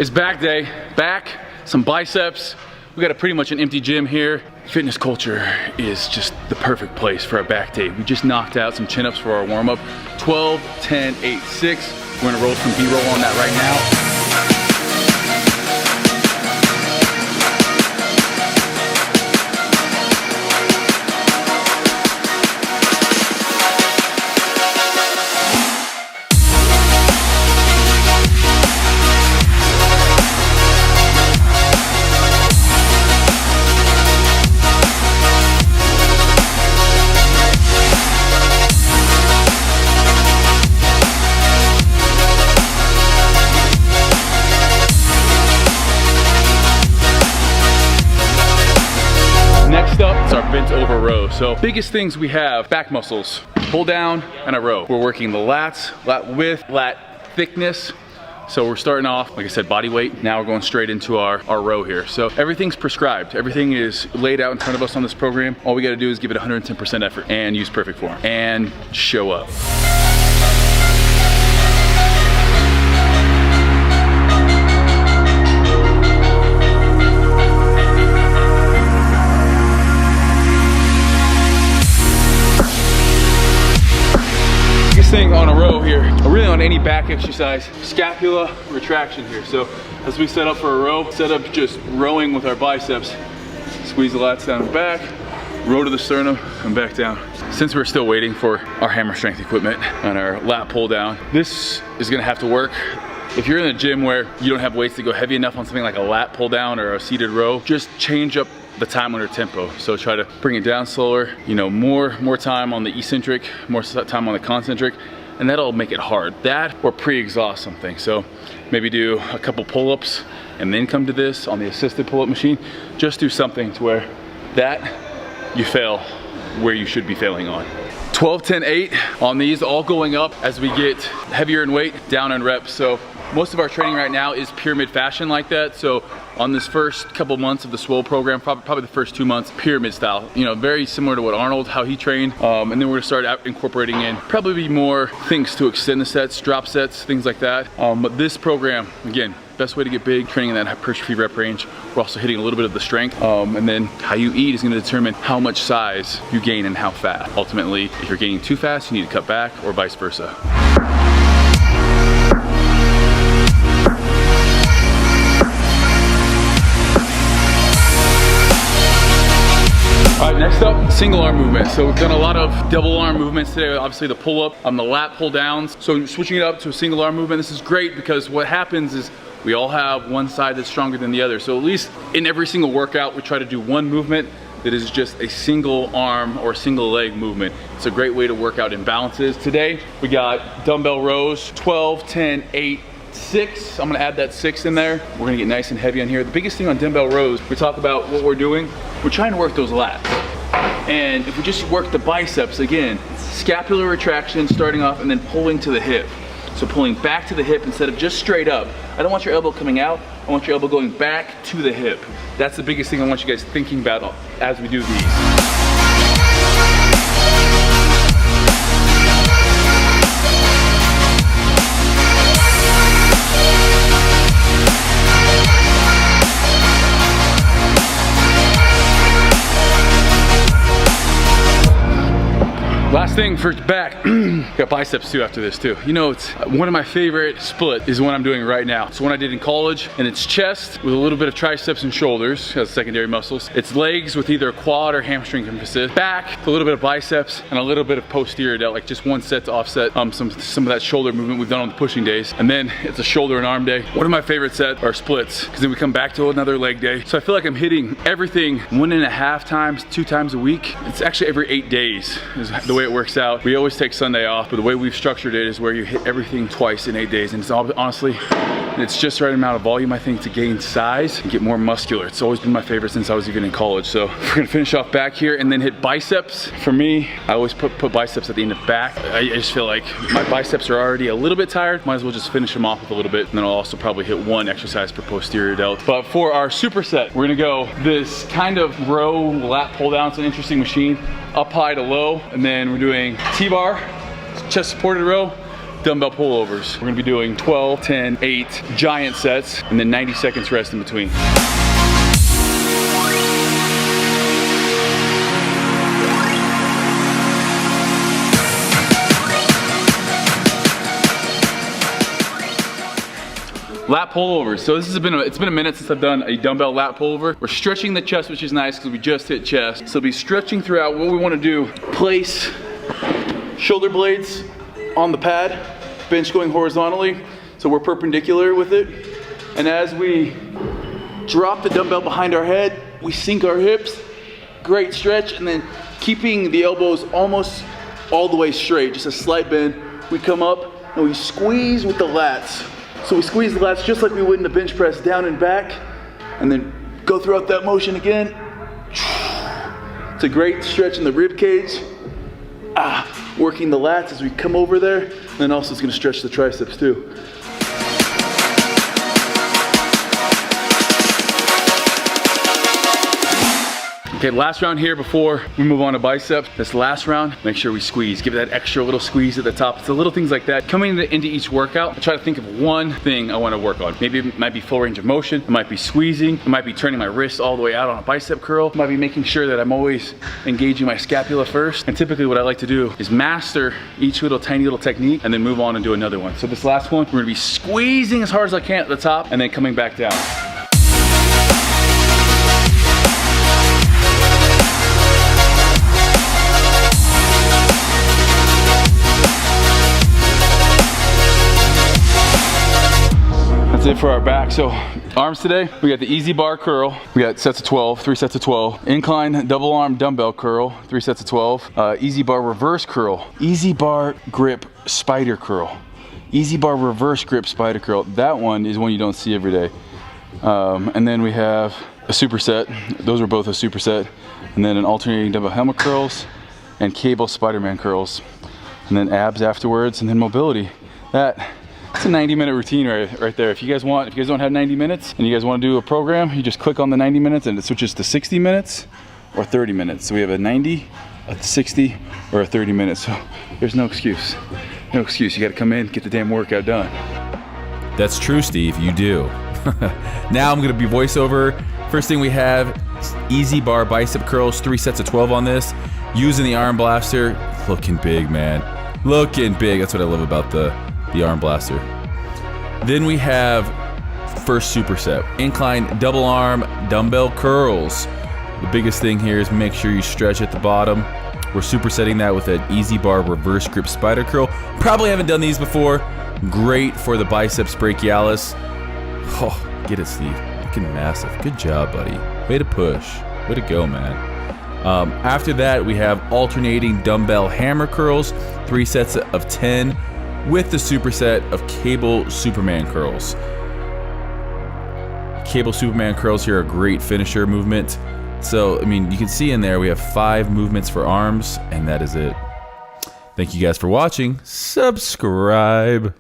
It's back day, back, some biceps. We got pretty much an empty gym here. Fitness culture is just the perfect place for a back day. We just knocked out some chin-ups for our warm-up. 12, 10, 8, 6. We're gonna roll some B-roll on that right now. Next up is our bent over row. So biggest things we have, back muscles, pull down and a row. We're working the lats, lat width, lat thickness. So we're starting off, like I said, body weight. Now we're going straight into our row here. So everything's prescribed. Everything is laid out in front of us on this program. All we gotta do is give it 110% effort and use perfect form and show up. Thing on a row here, or really on any back exercise, scapula retraction here. So as we set up for a row, set up just rowing with our biceps, squeeze the lats down and back, row to the sternum and back down. Since we're still waiting for our hammer strength equipment and our lat pull down, this is gonna have to work. If you're in a gym where you don't have weights to go heavy enough on something like a lat pull down or a seated row, just change up the time under tempo. So try to bring it down slower, you know, more time on the eccentric, more time on the concentric, and that'll make it hard. That or pre-exhaust something. So maybe do a couple pull-ups and then come to this on the assisted pull-up machine. Just do something to where that you fail where you should be failing on. 12, 10, 8 on these, all going up as we get heavier in weight, down in reps. So most of our training right now is pyramid fashion like that. So on this first couple months of the Swole program, probably the first 2 months, pyramid style, you know, very similar to what Arnold, how he trained. And then we're gonna start incorporating in probably more things to extend the sets, drop sets, things like that. But this program, again, best way to get big, training in that hypertrophy rep range. We're also hitting a little bit of the strength. And then how you eat is gonna determine how much size you gain and how fast. Ultimately, if you're gaining too fast, you need to cut back, or vice versa. All right, next up, single arm movement. So we've done a lot of double arm movements today. Obviously the pull up, the lat pull downs. So switching it up to a single arm movement, this is great because what happens is we all have one side that's stronger than the other. So at least in every single workout, we try to do one movement that is just a single arm or single leg movement. It's a great way to work out imbalances. Today, we got dumbbell rows, 12, 10, 8, 6. I'm gonna add that 6 in there. We're gonna get nice and heavy on here. The biggest thing on dumbbell rows, we talk about what we're doing. We're trying to work those lats. And if we just work the biceps, again, scapular retraction starting off and then pulling to the hip. So pulling back to the hip instead of just straight up. I don't want your elbow coming out. I want your elbow going back to the hip. That's the biggest thing I want you guys thinking about as we do these. Last thing for back, got biceps too after this too. You know, it's one of my favorite split is what I'm doing right now. It's one I did in college, and it's chest with a little bit of triceps and shoulders as secondary muscles. It's legs with either quad or hamstring emphasis. Back with a little bit of biceps and a little bit of posterior delt, like just one set to offset some of that shoulder movement we've done on the pushing days. And then it's a shoulder and arm day. One of my favorite sets are splits, because then we come back to another leg day. So I feel like I'm hitting everything 1.5 times, 2 times a week. It's actually every 8 days is the way it works out. We always take Sunday off, but the way we've structured it is where you hit everything twice in 8 days. And it's honestly, it's just the right amount of volume, I think, to gain size and get more muscular. It's always been my favorite since I was even in college. So we're gonna finish off back here and then hit biceps. For me, I always put biceps at the end of back. I just feel like my biceps are already a little bit tired. Might as well just finish them off with a little bit. And then I'll also probably hit 1 exercise per posterior delt. But for our superset, we're gonna go this kind of row lat pull down. It's an interesting machine. Up high to low, and then we're doing T-bar, chest supported row, dumbbell pullovers. We're gonna be doing 12, 10, 8 giant sets, and then 90 seconds rest in between. Lat pullovers. So it's been a minute since I've done a dumbbell lat pullover. We're stretching the chest, which is nice because we just hit chest. So be stretching throughout. What we want to do, place shoulder blades on the pad, bench going horizontally, so we're perpendicular with it. And as we drop the dumbbell behind our head, we sink our hips, great stretch, and then keeping the elbows almost all the way straight, just a slight bend. We come up and we squeeze with the lats. So we squeeze the lats just like we would in the bench press, down and back, and then go throughout that motion again. It's a great stretch in the rib cage. Working the lats as we come over there, and then also it's gonna stretch the triceps too. Okay, last round here before we move on to biceps. This last round, make sure we squeeze. Give it that extra little squeeze at the top. It's the little things like that. Coming into each workout, I try to think of one thing I want to work on. Maybe it might be full range of motion. It might be squeezing. It might be turning my wrist all the way out on a bicep curl. It might be making sure that I'm always engaging my scapula first. And typically what I like to do is master each little tiny little technique and then move on and do another one. So this last one, we're gonna be squeezing as hard as I can at the top and then coming back down. That's it for our back. So arms today, we got the easy bar curl. We got sets of 12, 3 sets of 12. Incline double arm dumbbell curl, 3 sets of 12. Easy bar reverse curl. Easy bar grip spider curl. Easy bar reverse grip spider curl. That one is one you don't see every day. And then we have a superset. Those are both a superset. And then an alternating dumbbell helmet curls and cable Spider-Man curls. And then abs afterwards, and then mobility. It's a 90-minute routine right there. If you guys don't have 90 minutes and you guys want to do a program, you just click on the 90 minutes and it switches to 60 minutes or 30 minutes. So we have a 90, a 60, or a 30 minutes. So there's no excuse. No excuse. You got to come in, get the damn workout done. That's true, Steve. You do. Now I'm going to be voiceover. First thing we have, easy bar bicep curls, 3 sets of 12 on this. Using the arm blaster. Looking big, man. Looking big. That's what I love about the arm blaster. Then we have first superset, incline double arm dumbbell curls. The biggest thing here is make sure you stretch at the bottom. We're supersetting that with an easy bar reverse grip spider curl. Probably haven't done these before. Great for the biceps brachialis. Oh, get it, Steve. Looking massive. Good job, buddy. Way to push. Way to go, man. After that, we have alternating dumbbell hammer curls, 3 sets of 10. With the superset of cable Superman curls. Cable Superman curls here are a great finisher movement. So, I mean, you can see in there we have 5 movements for arms, and that is it. Thank you guys for watching. Subscribe.